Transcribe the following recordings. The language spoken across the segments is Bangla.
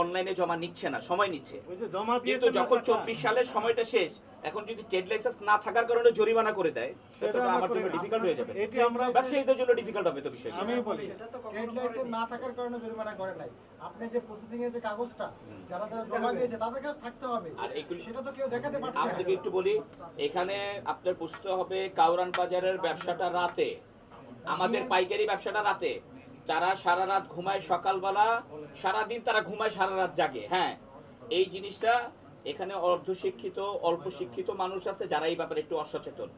অনলাইনে জমা নিচ্ছে না, সময় নিচ্ছে। কিন্তু যখন 24 সালের সময়টা শেষ, এখন যদি ট্রেড লাইসেন্স না থাকার কারণে জরিমানা করে দেয়, তো আমার জন্য ডিফিকাল্ট হয়ে যাবে। এটি আমরা ব্যবসায়ীদের জন্য ডিফিকাল্ট হবে তো বিষয়টা। আমি বলি ট্রেড লাইসেন্স না থাকার কারণে জরিমানা করে নাই, আপনি যে প্রসেসিং এর যে কাগজটা যারা যারা জমা দিয়েছে তাদের কাছে থাকতে হবে, আর এগুলো সেটা তো কেউ দেখাতে পারছে না। আপনাকে একটু বলি, এখানে আপনার বুঝতে হবে কাউরান বাজারের ব্যবসাটা রাতে, আমাদের পাইকারি ব্যবসাটা রাতে। তারা সারা রাত ঘুমায়, সকালবেলা সারাদিন তারা ঘুমায়, সারা রাত জাগে। হ্যাঁ, এই জিনিসটা এখানে অর্ধশিক্ষিত অল্প শিক্ষিত মানুষ আছে যারা এই ব্যাপারে একটু অসচেতন।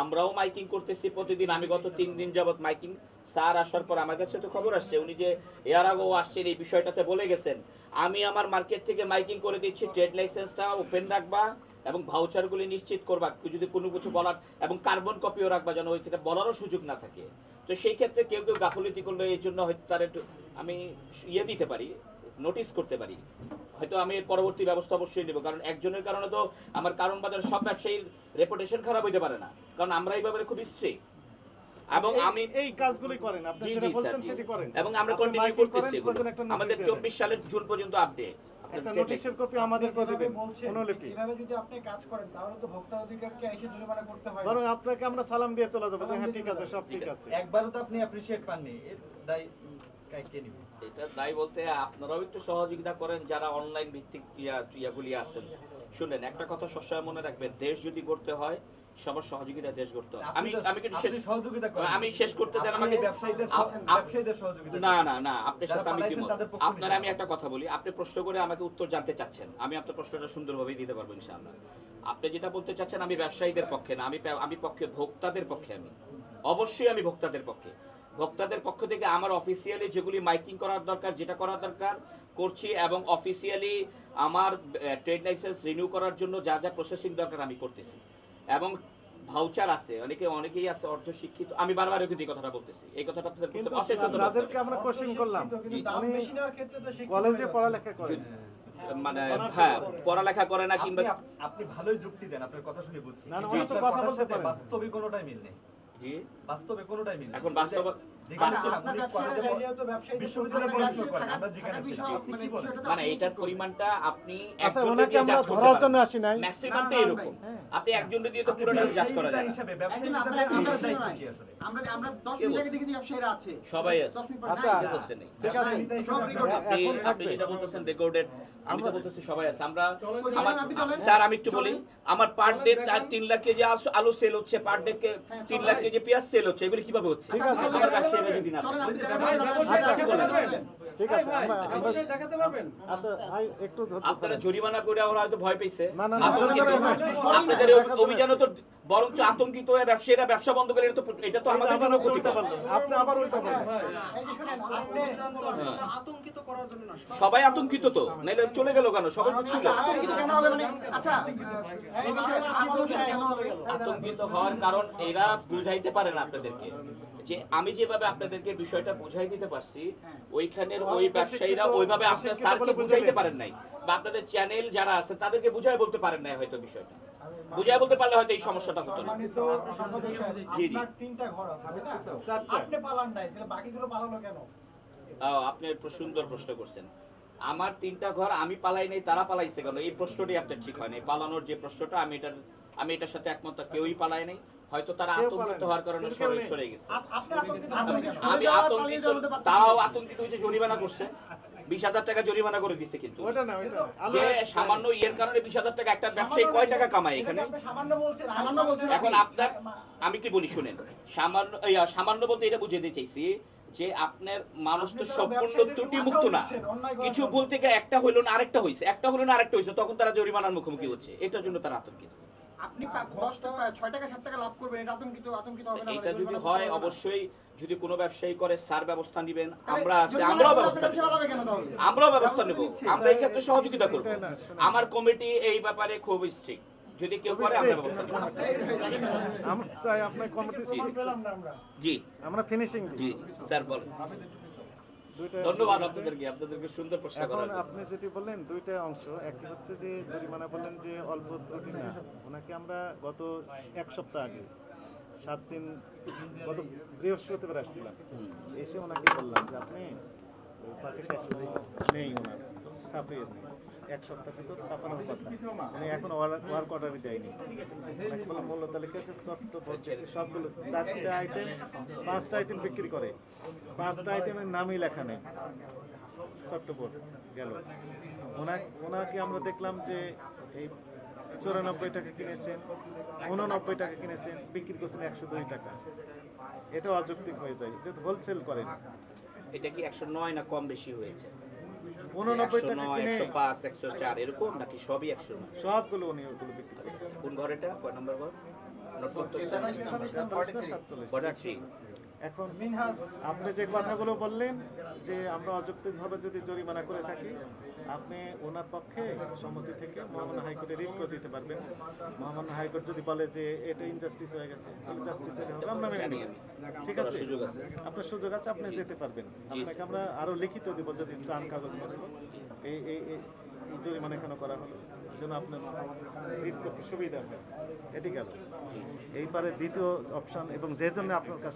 আমরাও মাইকিং করতেছি প্রতিদিন। আমি গত 3 দিন যাবত মাইকিং, স্যার আসার পর আমার কাছে তো খবর আসছে, উনি যে এর আগেও আসছেন এই বিষয়টাতে বলে গেছেন, আমি আমার মার্কেট থেকে মাইকিং করে দিচ্ছি, ট্রেড লাইসেন্সটা ওপেন রাখবা এবং ভাউচারগুলি নিশ্চিত করবা, যদি কোনো কিছু বলার, এবং কার্বন কপিও রাখবা যেন ওই থেকে বলারও সুযোগ না থাকে। তো সেই ক্ষেত্রে কেউ কেউ গাফলতি করলে এই জন্য হয়তো তার একটু আমি দিতে পারি, নোটিস করতে পারি, হয়তো আমি এর পরবর্তী ব্যবস্থা অবশ্যই নেব। কারণ একজনের কারণে তো আমার কারণ বাজার সব ব্যবসায়ীর রেপুটেশন খারাপ হইতে পারে না, কারণ আমরা এই ব্যাপারে খুব স্ট্রিক্ট। এবং আমি এই কাজগুলি করেন, আপনি যেটা বলছেন সেটি করেন, এবং আমরা কন্টিনিউ করতেছি। আমাদের 24 সালের জুন পর্যন্ত আপডেট, একটা নোটিশের কপি আমাদের করে দিবেন, অনুলিপি। এইভাবে যদি আপনি কাজ করেন তাহলে তো ভোক্তা অধিকারকে এসে জরিমানা করতে হয়। বরং আপনাকে আমরা সালাম দিয়ে চলে যাবো যে হ্যাঁ ঠিক আছে, সব ঠিক আছে। একবারও তো আপনি অ্যাপ্রিশিয়েট পাননি, এর দায় কে নিবে? এটা দায় বলতে আপনারাও একটু সহযোগিতা করেন যারা অনলাইন ভিত্তিক ইয়াগুলি আছেন। শুনেন, একটা কথা সবসময় মনে রাখবেন, দেশ যদি গড়তে হয় সবার সহযোগিতা দেশ গড়তে হয়। আমি কিন্তু সহযোগিতা করেন, আমি শেষ করতে দেন আমাকে। ব্যবসায়ীদের সহযোগিতা না না না, আপনার সাথে আমি কি আপনার আমি একটা কথা বলি, আপনি প্রশ্ন করে আমাকে উত্তর জানতে চাচ্ছেন, আমি আপনার প্রশ্নটা সুন্দরভাবে দিতে পারবো ইনশাআল্লাহ। আপনি যেটা বলতে চাচ্ছেন আমি ব্যবসায়ীদের পক্ষে না, আমি পক্ষে ভোক্তাদের পক্ষে। আমি অবশ্যই আমি ভোক্তাদের পক্ষে। ভোক্তাদের পক্ষ থেকে আমার অফিসিয়ালি যেগুলি মাইকিং করার দরকার, যেটা করার দরকার করছি, এবং অফিসিয়ালি আমার ট্রেড লাইসেন্স রিনিউ করার জন্য যা যা প্রসেসিং দরকার আমি করতেছি। এবং ভাউচার আছে, অনেকেই আছে অর্ধশিক্ষিত, আমি বারবার কিন্তু এই কথাটা বলতেছি, এই কথাটা আপনাদের বুঝতে অসচেতন। যাদেরকে আমরা কোশ্চেন করলাম দাম বেশি নেওয়ার ক্ষেত্রে তো শিক্ষিত কলেজে পড়ালেখা করেন, মানে হ্যাঁ পড়ালেখা করে না, কিংবা আপনি ভালোই যুক্তি দেন, আপনার কথা শুনে বুঝছি। না, উনি তো কথা বলতে পারেন। বাস্তবে কোনোটাই মিল নেই। জি, বাস্তবে কোনোটাই মিল নেই। এখন বাস্তব বিশ্ববিদ্যালয়ে পড়াশোনা করেন, আমরা যেখানে ছিলাম, আপনি কি বলেন? মানে এইটার পরিমাণটা আপনি আচ্ছা ওনাকে আমরা ধরার জন্য আসি নাই, ম্যাক্সিমামটা এরকম। আপনি একজনের দিয়ে তো পুরোটা জাজ করা যায় না। হিসাবে ব্যবসায়ী হিসাবে দায়িত্ব কি আসলে? আমরা 10 মিনিট আগে দেখেছি ব্যবসায়ীরা আছে, সবাই আছে। 10 মিনিট আচ্ছা ঠিক আছে, আপনি যেটা বলতেছেন রেকর্ডেড, আমি তো বলতেছি সবাই আছে। আমরা আপনি চলেন। স্যার আমি একটু বলি, আমার পার ডে 3 লাখ কেজি আলু সেল হচ্ছে, পার ডে 3 লাখ কেজি পেঁয়াজ সেল হচ্ছে, এগুলো কিভাবে হচ্ছে? ঠিক আছে, আমার ব্যবসায়ীরা যদি না চলেন আপনি ঠিক আছে, আমরা দেখাতে পারবেন। আচ্ছা ভাই একটু ধৈর্য আপনারা ধরেন। জরিমানা করে ওরা হয়তো ভয় পেয়েছে। না, না, না, জরিমানা না। আপনাদের অভিযানে তো বরঞ্চ আতঙ্কিত হয়ে ব্যবসায়ীরা ব্যবসা বন্ধ করে, এটা তো আমাদের জন্য ক্ষতিকর। আপনি আবার উল্টা বলেন। এই যে শুনেন, আপনি আতঙ্কিত করার জন্য না, সবাই আতঙ্কিত তো, নাইলে চলে গেল কেন? সবাই তো ছিল। আতঙ্কিত কেন হবে মানে? আচ্ছা এই বিষয়ে আতঙ্কিত কেন হবে? আতঙ্কিত হওয়ার কারণ এরা বুঝাইতে পারে না আপনাদেরকে, যে আমি যেভাবে আপনাদেরকে বিষয়টা বুঝাই দিতে পারছি, ওইখানের ওই ব্যবসায়ীরা ওইভাবে আপনার স্যারকে বুঝাইতে পারেন নাই, বা আপনাদের চ্যানেল যারা আছে তাদেরকে বুঝাই বলতে পারেন নাই হয়তো বিষয়টা। বুঝাই বলতে পারলে হয়তো এই সমস্যাটা হতো না। সম্মানিত সাংবাদিক সাহেব, জি, জি। আপনার 3টা ঘর আছে তাই না? চারটা। আপনি পালান নাই, তাহলে বাকিগুলো পালালো কেন? আপনি সুন্দর প্রশ্ন করছেন। আমার 3টা ঘর আমি পালাই নাই, তারা পালাইছে কেন? এই প্রশ্নটি আপনার ঠিক হয় নাই। পালানোর যে প্রশ্নটা, আমি এটার সাথে একমত, কেউই পালায় নাই। হয়তো তারা আতঙ্কিত হওয়ার কারণে সরে গেছে। আপনি আতঙ্কিত আমি আতঙ্কিত, তারাও আতঙ্কিত হয়েছে, জরিমানা করছে, 20,000 টাকা জরিমানা করে দিচ্ছে। কিন্তু ওটা না, ওটা যে সামান্য ইয়ের কারণে 20,000 টাকা, একটা ব্যবসায়ী কয় টাকা কামায় এখানে? আপনি সামান্য বলছেন, সামান্য বলছেন। এখন আপনার, আমি কি বলি শুনেন, সামান্য বলতে এটা বুঝাতে চাইছি যে আপনার মানুষ তো সম্পূর্ণ ত্রুটিমুক্ত না। কিছু ভুল থেকে একটা হইলো না আরেকটা হইছে, একটা হলো না আরেকটা হইছে, তখন তারা জরিমানার মুখোমুখি হচ্ছে। এটার জন্য তারা আতঙ্কিত। আপনি 10 টাকা 6 টাকা 7 টাকা লাভ করবেন, এটা আতঙ্কিত হবে না? এটা যদি হয়, অবশ্যই যদি কোনো ব্যবসায়ী করে স্যার ব্যবস্থা নেবেন, আমরা আছি, আমরাও ব্যবস্থা নেব, আমরাও ব্যবস্থা নেব, আমরা এই ক্ষেত্রে সহযোগিতা করব। আমার কমিটি এই ব্যাপারে খুব স্ট্রিক্ট, যদি কেউ করে আমরা ব্যবস্থা নেব। আমরা চাই আপনার কমিটি পেলাম না আমরা। জি আমরা ফিনিশিং জি স্যার বলেন। দুইটা ধন্যবাদ আপনাদেরকে সুন্দর প্রশ্ন এখন করার জন্য। আপনি যেটি বললেন দুইটা অংশ, একটি হচ্ছে যে জরিমানা বললেন যে অল্প ত্রুটি না, ওনাকে আমরা গত 1 সপ্তাহ আগে 7 দিন, গত বৃহস্পতিবার আসছিলাম, এসে ওনাকে বললাম যে আপনি ওই পার্টি ক্যাশ নেই ওনার, ছাপিয়ে নেই, এক সপ্তাহের ভিতর ছাপানোর কথা, মানে এখন ওয়ার্ক অর্ডারই দেয়নি। ওনাকে বলে মূল্য তালিকাতে চট্ট পড়তেছে সবগুলো 4টে আইটেম 5টা আইটেম বিক্রি করে, 5টা আইটেমের নামই লেখা নেই, চট্ট বোর্ড গেল। ওনাকে আমরা দেখলাম যে এই 94 টাকা কিনেছেন, 89 টাকা কিনেছেন, বিক্রি করছেন 102 টাকা। এটা অযৌক্তিক হয়ে যায়, যেহেতু হোলসেল করেন। এটা কি 109 না কম বেশি হয়েছে? 89 টাকা 109, কিনে 105, 104 এরকম নাকি সবই 109? সবগুলো উনি ওগুলো বিক্রি আচ্ছা, করেছেন। কোন ঘর এটা? কয় নম্বর ঘর? নোট করতে হবে। 47। 43 এখন আপনি যে কথাগুলো বললেন যে আমরা অযৌক্তিকভাবে যদি জরিমানা করে থাকি, আপনি ওনার পক্ষে সম্মতি থেকে মহামান্য হাইকোর্টে রিট করে দিতে পারবেন। মহামান্য হাইকোর্ট যদি বলে যে এটা ইনজাস্টিস হয়ে গেছে, তাহলে জাস্টিস হবে, আমরা মেনে নিই। ঠিক আছে, সুযোগ আছে। আপনার সুযোগ আছে, আপনি যেতে পারবেন। আপনাকে আমরা আরো লিখিত দিব যদি চান কাগজপত্র, এই এই এই এই জরিমানা কেন করা হলো, যেন আপনার রিট করতে সুবিধা হয়। এটি গেল। এইবারে দ্বিতীয় অপশন, এবং যে জন্য আপনার কাছে